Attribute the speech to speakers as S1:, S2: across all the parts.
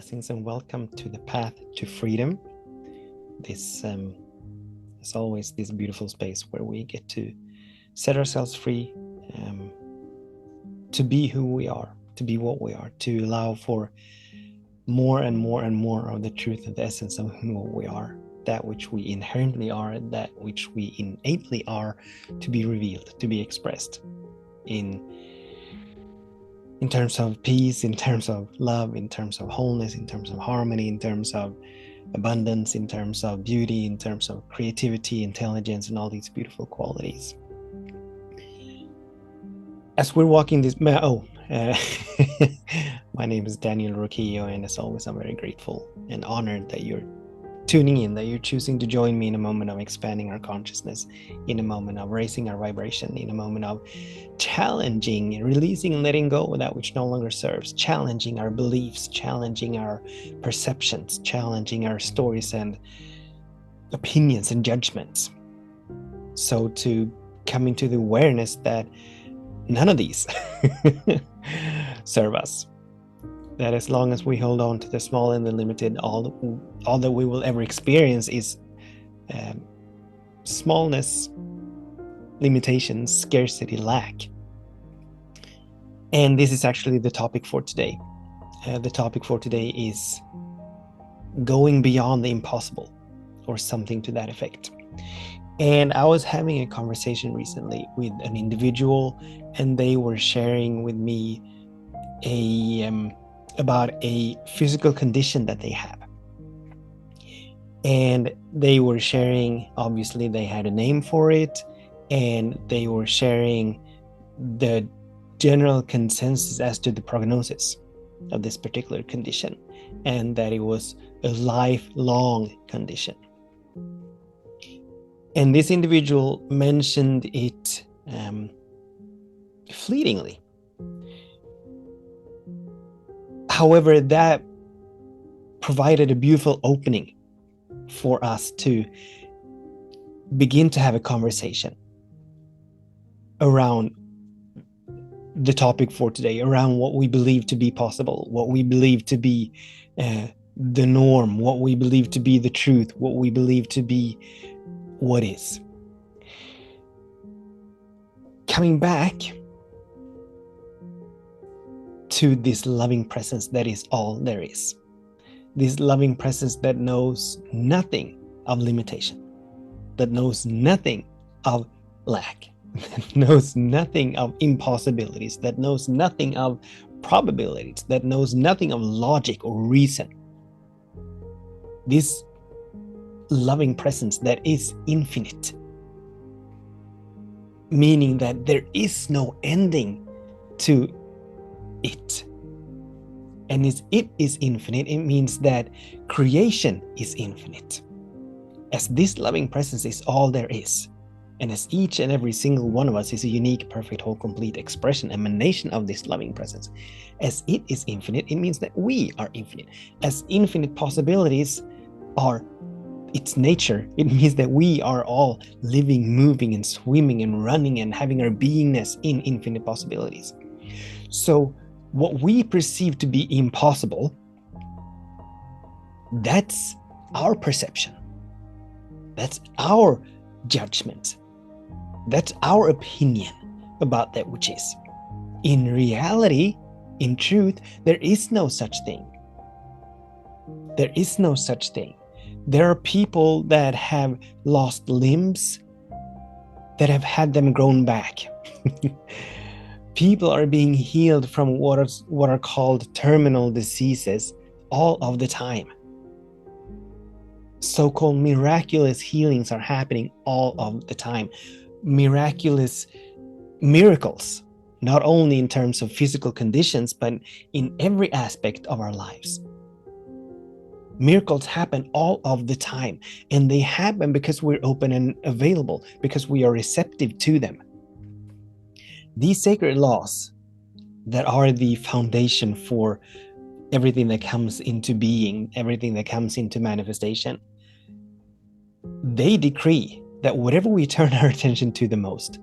S1: Blessings and welcome to the path to freedom. This is always this beautiful space where we get to set ourselves free, to be who we are, to be what we are, to allow for more and more and more of the truth and the essence of who we are, that which we inherently are, that which we innately are, to be revealed, to be expressed in terms of peace, in terms of love, in terms of wholeness, in terms of harmony, in terms of abundance, in terms of beauty, in terms of creativity, intelligence, and all these beautiful qualities. As we're walking this, my name is Daniel Roquillo, and as always, I'm very grateful and honored that you're tuning in, that you're choosing to join me in a moment of expanding our consciousness, in a moment of raising our vibration, in a moment of challenging, releasing and letting go of that which no longer serves, challenging our beliefs, challenging our perceptions, challenging our stories and opinions and judgments. So to come into the awareness that none of these serve us. That as long as we hold on to the small and the limited, all that we will ever experience is smallness, limitations, scarcity, lack. And this is actually the topic for today. The topic for today is going beyond the impossible, or something to that effect. And I was having a conversation recently with an individual, and they were sharing with me about a physical condition that they have. And they were sharing, obviously they had a name for it, and they were sharing the general consensus as to the prognosis of this particular condition, and that it was a lifelong condition. And this individual mentioned it fleetingly. However, that provided a beautiful opening for us to begin to have a conversation around the topic for today, around what we believe to be possible, what we believe to be the norm, what we believe to be the truth, what we believe to be what is. Coming back to this loving presence that is all there is. This loving presence that knows nothing of limitation, that knows nothing of lack, that knows nothing of impossibilities, that knows nothing of probabilities, that knows nothing of logic or reason. This loving presence that is infinite, meaning that there is no ending to it. And as it is infinite, it means that creation is infinite. As this loving presence is all there is, and as each and every single one of us is a unique, perfect, whole, complete expression, emanation of this loving presence, as it is infinite, it means that we are infinite. As infinite possibilities are its nature, it means that we are all living, moving, and swimming, and running, and having our beingness in infinite possibilities. So what we perceive to be impossible, that's our perception. That's our judgment. That's our opinion about that which is. In reality, in truth, there is no such thing. There is no such thing. There are people that have lost limbs that have had them grown back. People are being healed from what are called terminal diseases all of the time. So-called miraculous healings are happening all of the time. Miracles, not only in terms of physical conditions, but in every aspect of our lives. Miracles happen all of the time, and they happen because we're open and available, because we are receptive to them. These sacred laws that are the foundation for everything that comes into being, everything that comes into manifestation, they decree that whatever we turn our attention to the most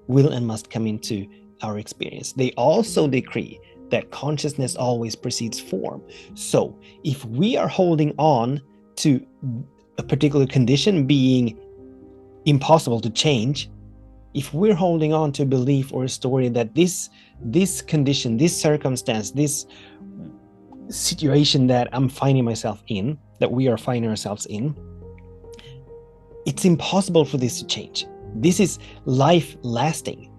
S1: will and must come into our experience. They also decree that consciousness always precedes form. So if we are holding on to a particular condition being impossible to change, if we're holding on to a belief or a story that this condition, this circumstance, this situation that I'm finding myself in, that we are finding ourselves in, it's impossible for this to change. This is life lasting.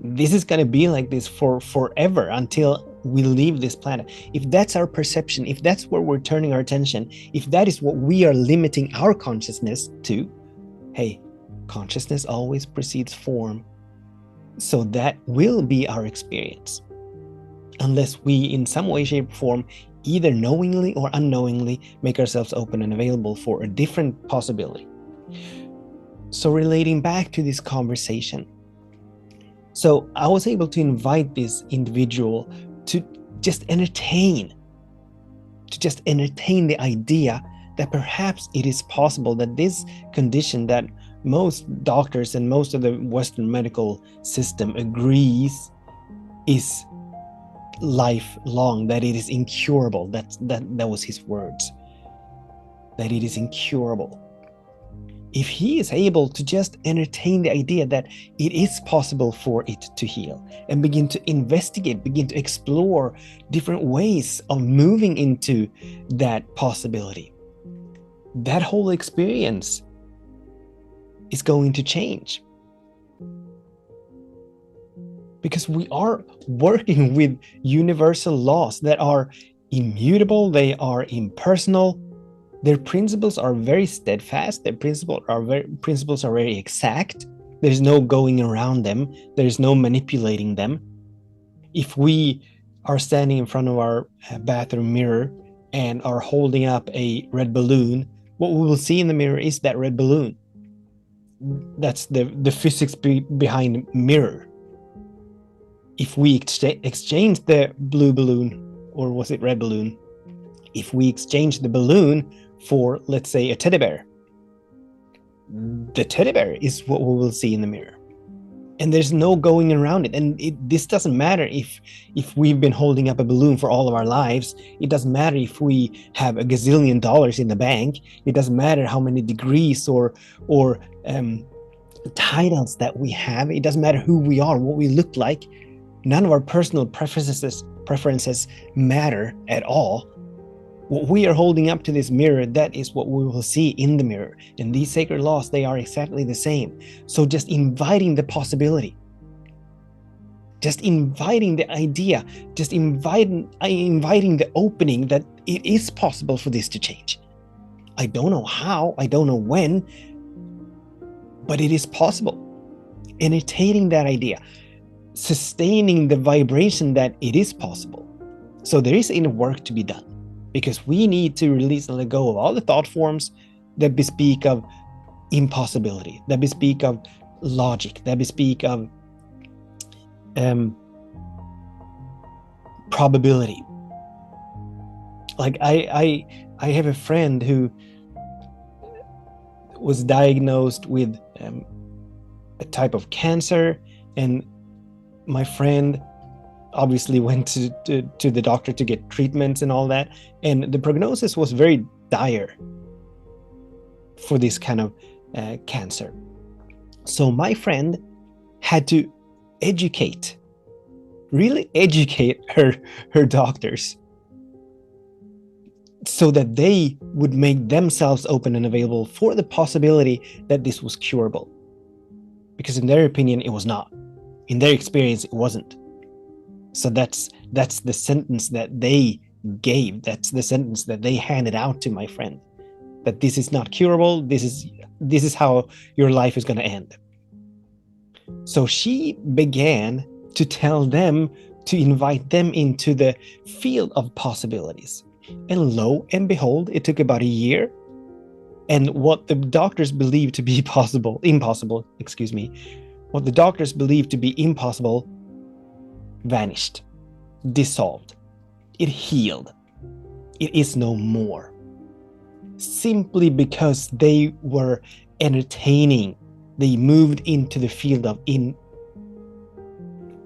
S1: This is going to be like this for forever until we leave this planet. If that's our perception, if that's where we're turning our attention, if that is what we are limiting our consciousness to, hey, consciousness always precedes form. So that will be our experience. Unless we, in some way, shape, or form, either knowingly or unknowingly, make ourselves open and available for a different possibility. So relating back to this conversation, so I was able to invite this individual to just entertain the idea that perhaps it is possible that this condition that most doctors and most of the Western medical system agrees is lifelong, that it is incurable. That was his words, that it is incurable. If he is able to just entertain the idea that it is possible for it to heal and begin to investigate, begin to explore different ways of moving into that possibility, that whole experience is going to change. Because we are working with universal laws that are immutable, they are impersonal. Their principles are very steadfast. Their principles are very exact. There's no going around them. There's no manipulating them. If we are standing in front of our bathroom mirror and are holding up a red balloon, what we will see in the mirror is that red balloon. That's the physics behind mirror. If we exchange the blue balloon, or was it red balloon? If we exchange the balloon for, let's say, a teddy bear, the teddy bear is what we will see in the mirror. And there's no going around it. And this doesn't matter if we've been holding up a balloon for all of our lives. It doesn't matter if we have $1 gazillion in the bank. It doesn't matter how many degrees or titles that we have. It doesn't matter who we are, what we look like. None of our personal preferences matter at all. What we are holding up to this mirror, that is what we will see in the mirror. And these sacred laws, they are exactly the same. So just inviting the possibility, just inviting the idea, just inviting the opening that it is possible for this to change. I don't know how, I don't know when, but it is possible. Entertaining that idea, sustaining the vibration that it is possible. So there is inner work to be done, because we need to release and let go of all the thought forms that bespeak of impossibility, that bespeak of logic, that bespeak of probability. Like I have a friend who was diagnosed with a type of cancer, and my friend obviously went to the doctor to get treatments and all that, and the prognosis was very dire for this kind of cancer. So my friend had to really educate her doctors so that they would make themselves open and available for the possibility that this was curable. Because in their opinion, it was not. In their experience, it wasn't. So that's the sentence that they gave. That's the sentence that they handed out to my friend. That this is not curable. This is how your life is going to end. So she began to tell them, to invite them into the field of possibilities. And lo and behold, it took about a year. And what the doctors believed to be impossible, what the doctors believed to be impossible vanished, dissolved. It healed. It is no more. Simply because they were entertaining, they moved into the field of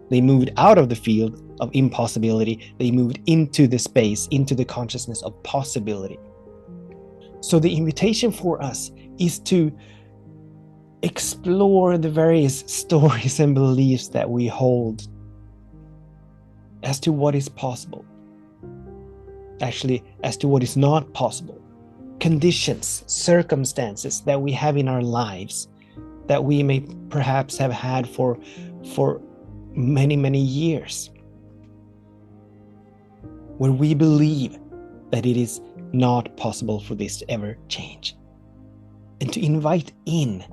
S1: they moved out of the field of impossibility. They moved into the space, into the consciousness of possibility. So the invitation for us is to explore the various stories and beliefs that we hold as to what is possible. Actually, as to what is not possible. Conditions, circumstances that we have in our lives that we may perhaps have had for many, many years, where we believe that it is not possible for this to ever change. And to invite in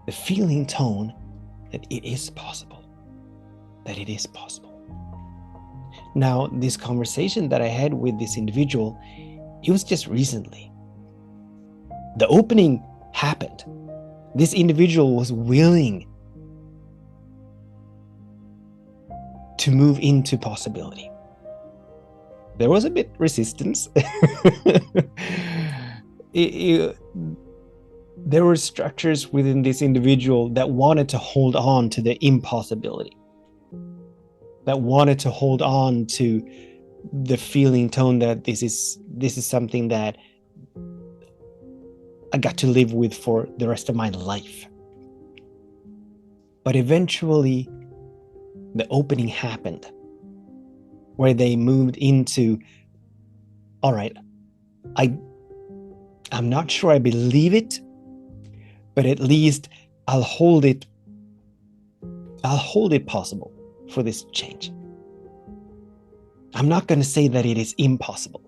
S1: the feeling tone that it is possible, that it is possible. Now, this conversation that I had with this individual, it was just recently. The opening happened. This individual was willing to move into possibility. There was a bit resistance. There were structures within this individual that wanted to hold on to the impossibility, that wanted to hold on to the feeling tone that this is something that I got to live with for the rest of my life. But eventually, the opening happened, where they moved into, all right, I'm not sure I believe it, but at least I'll hold it possible for this change. I'm not going to say that it is impossible.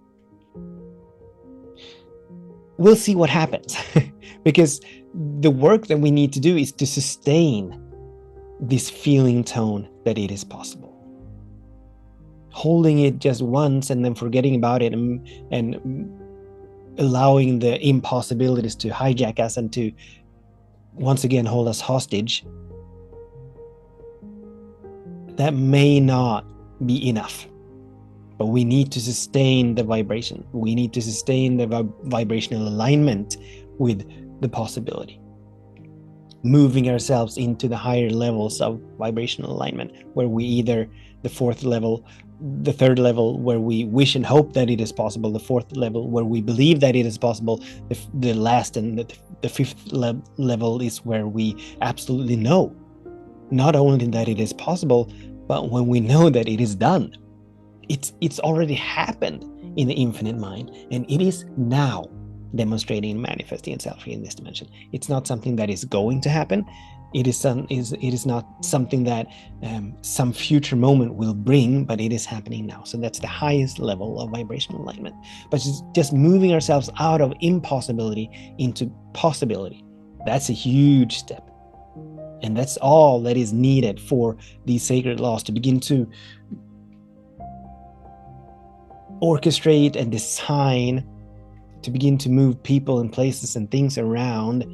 S1: We'll see what happens, because the work that we need to do is to sustain this feeling tone that it is possible. Holding it just once and then forgetting about it and allowing the impossibilities to hijack us and to once again hold us hostage, that may not be enough. But we need to sustain the vibration. We need to sustain the vibrational alignment with the possibility. Moving ourselves into the higher levels of vibrational alignment, where we either the fourth level, the third level, where we wish and hope that it is possible, the fourth level, where we believe that it is possible, the last and the fifth level is where we absolutely know, not only that it is possible, but when we know that it is done. It's already happened in the infinite mind, and it is now demonstrating and manifesting itself here in this dimension. It's not something that is going to happen. It is not something that some future moment will bring, but it is happening now. So that's the highest level of vibrational alignment. But just moving ourselves out of impossibility into possibility, that's a huge step. And that's all that is needed for these sacred laws to begin to orchestrate and design, to begin to move people and places and things around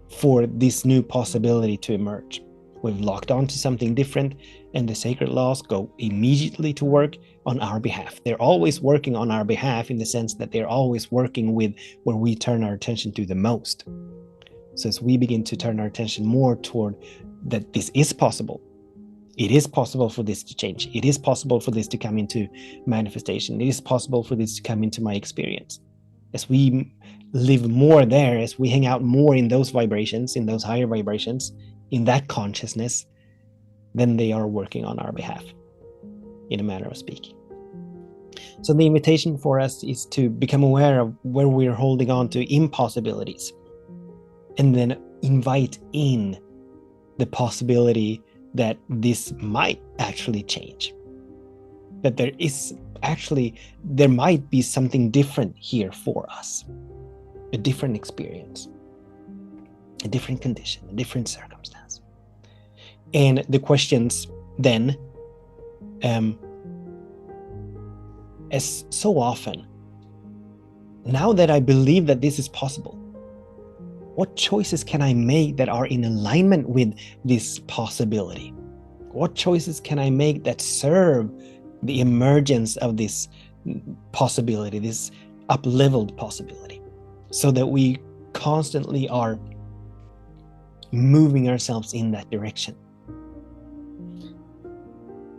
S1: for this new possibility to emerge. We've locked on to something different, and the sacred laws go immediately to work on our behalf. They're always working on our behalf in the sense that they're always working with where we turn our attention to the most. So as we begin to turn our attention more toward that this is possible, it is possible for this to change. It is possible for this to come into manifestation. It is possible for this to come into my experience. As we live more there, as we hang out more in those vibrations, in those higher vibrations, in that consciousness, then they are working on our behalf, in a manner of speaking. So the invitation for us is to become aware of where we're holding on to impossibilities, and then invite in the possibility that this might actually change, that there might be something different here for us, a different experience, a different condition, a different circumstance. And the questions then, as so often, now that I believe that this is possible, what choices can I make that are in alignment with this possibility? What choices can I make that serve the emergence of this possibility, this up-leveled possibility, so that we constantly are moving ourselves in that direction?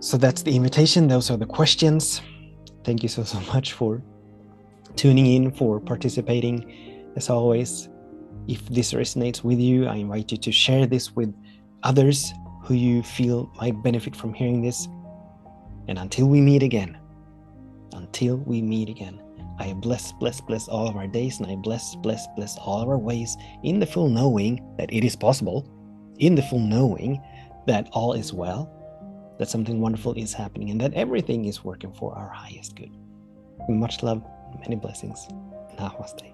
S1: So that's the invitation. Those are the questions. Thank you so much for tuning in, for participating. As always, if this resonates with you, I invite you to share this with others who you feel might benefit from hearing this. And until we meet again, I bless all of our days, and I bless all of our ways, in the full knowing that it is possible, in the full knowing that all is well, that something wonderful is happening, and that everything is working for our highest good. Much love, many blessings. Namaste.